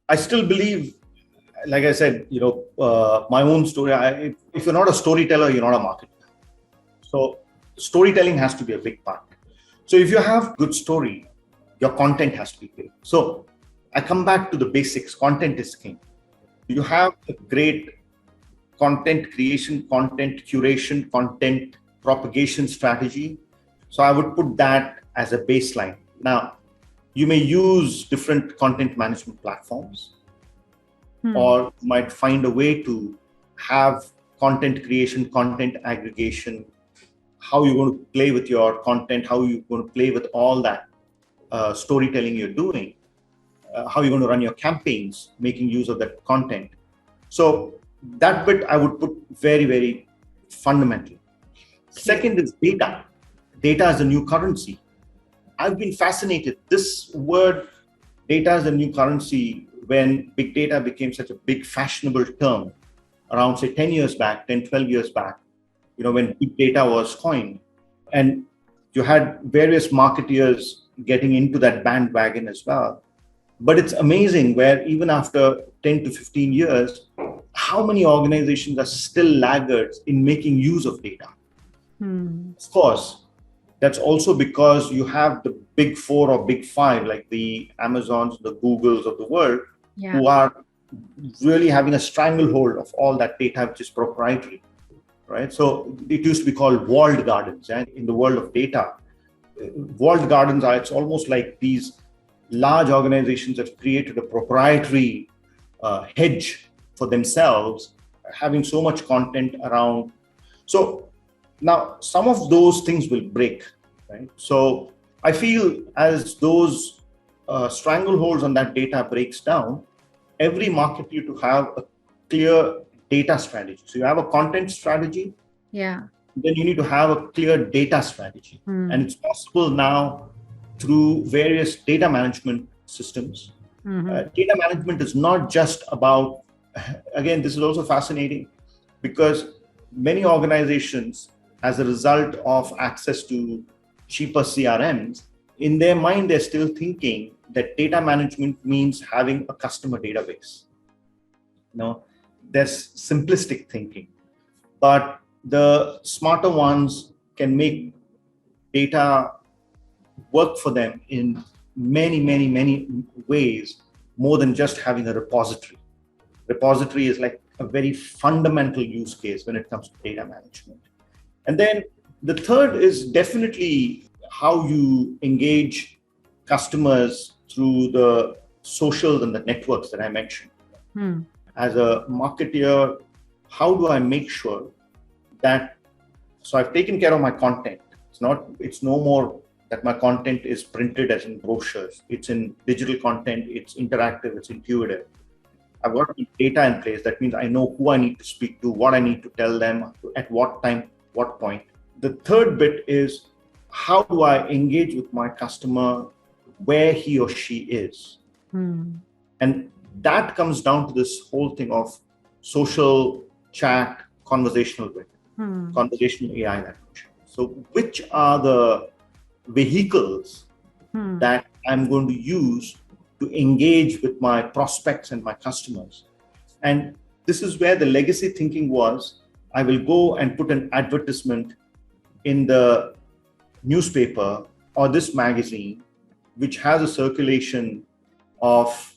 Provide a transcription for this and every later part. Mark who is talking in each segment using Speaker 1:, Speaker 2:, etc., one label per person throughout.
Speaker 1: I still believe, like I said, my own story. If you're not a storyteller, you're not a marketer. So storytelling has to be a big part. So if you have good story, your content has to be great. So I come back to the basics. Content is king. You have a great content creation, content curation, content propagation strategy. So I would put that as a baseline. Now, you may use different content management platforms, or you might find a way to have content creation, content aggregation, how you're going to play with your content, how you're going to play with all that storytelling you're doing, how you're going to run your campaigns, making use of that content. So that bit I would put very, very fundamental. Second is data. Data is a new currency. I've been fascinated. This word, data is a new currency, when big data became such a big fashionable term around, say, 10 years back, 10, 12 years back, when big data was coined. And you had various marketeers getting into that bandwagon as well. But it's amazing where even after 10 to 15 years, how many organizations are still laggards in making use of data. Of course, that's also because you have the big four or big five, like the Amazons, the Googles of the world, who are really having a stranglehold of all that data, which is proprietary, right? So it used to be called walled gardens, and in the world of data, walled gardens it's almost like these large organizations have created a proprietary hedge for themselves, having so much content around. So now some of those things will break, right? So I feel as those strangleholds on that data breaks down, every marketer to have a clear data strategy. So you have a content strategy, then you need to have a clear data strategy. And it's possible now through various data management systems. Data management is not just about, again, this is also fascinating, because many organizations, as a result of access to cheaper CRMs, in their mind, they're still thinking that data management means having a customer database. There's simplistic thinking, but the smarter ones can make data work for them in many, many, many ways, more than just having a repository. Repository is like a very fundamental use case when it comes to data management. And then the third is definitely how you engage customers through the socials and the networks that I mentioned. As a marketeer, how do I make sure that, so I've taken care of my content. It's no more that my content is printed as in brochures. It's in digital content, it's interactive, it's intuitive. I've got data in place. That means I know who I need to speak to, what I need to tell them, at what time, what point. The third bit is, how do I engage with my customer where he or she is? And that comes down to this whole thing of social chat, conversational wit, conversational AI language. So which are the vehicles that I'm going to use to engage with my prospects and my customers? And this is where the legacy thinking was, I will go and put an advertisement in the newspaper or this magazine, which has a circulation of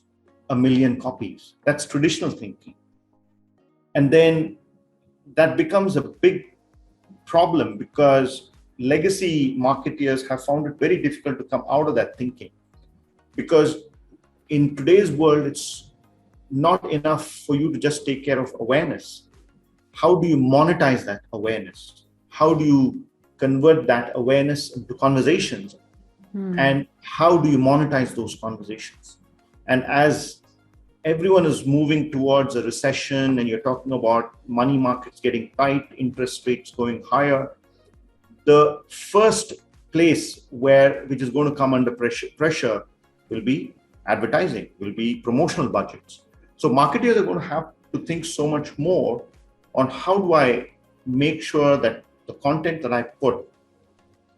Speaker 1: 1 million copies. That's traditional thinking. And then that becomes a big problem, because legacy marketeers have found it very difficult to come out of that thinking. Because in today's world, it's not enough for you to just take care of awareness. How do you monetize that awareness? How do you convert that awareness into conversations? And how do you monetize those conversations? And as everyone is moving towards a recession, and you're talking about money markets getting tight, interest rates going higher, the first place which is going to come under pressure will be advertising, will be promotional budgets. So marketers are going to have to think so much more on, how do I make sure that the content that I put,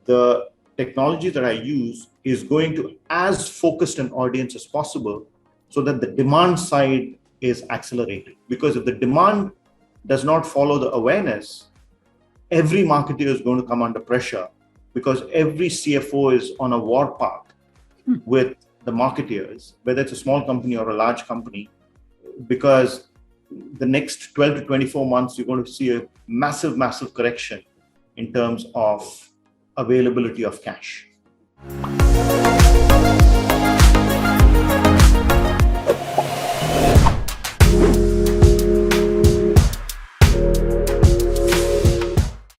Speaker 1: the technology that I use, is going to as focused an audience as possible, so that the demand side is accelerated. Because if the demand does not follow the awareness, every marketer is going to come under pressure, because every CFO is on a war path with the marketeers, whether it's a small company or a large company, because the next 12 to 24 months, you're going to see a massive, massive correction in terms of availability of cash.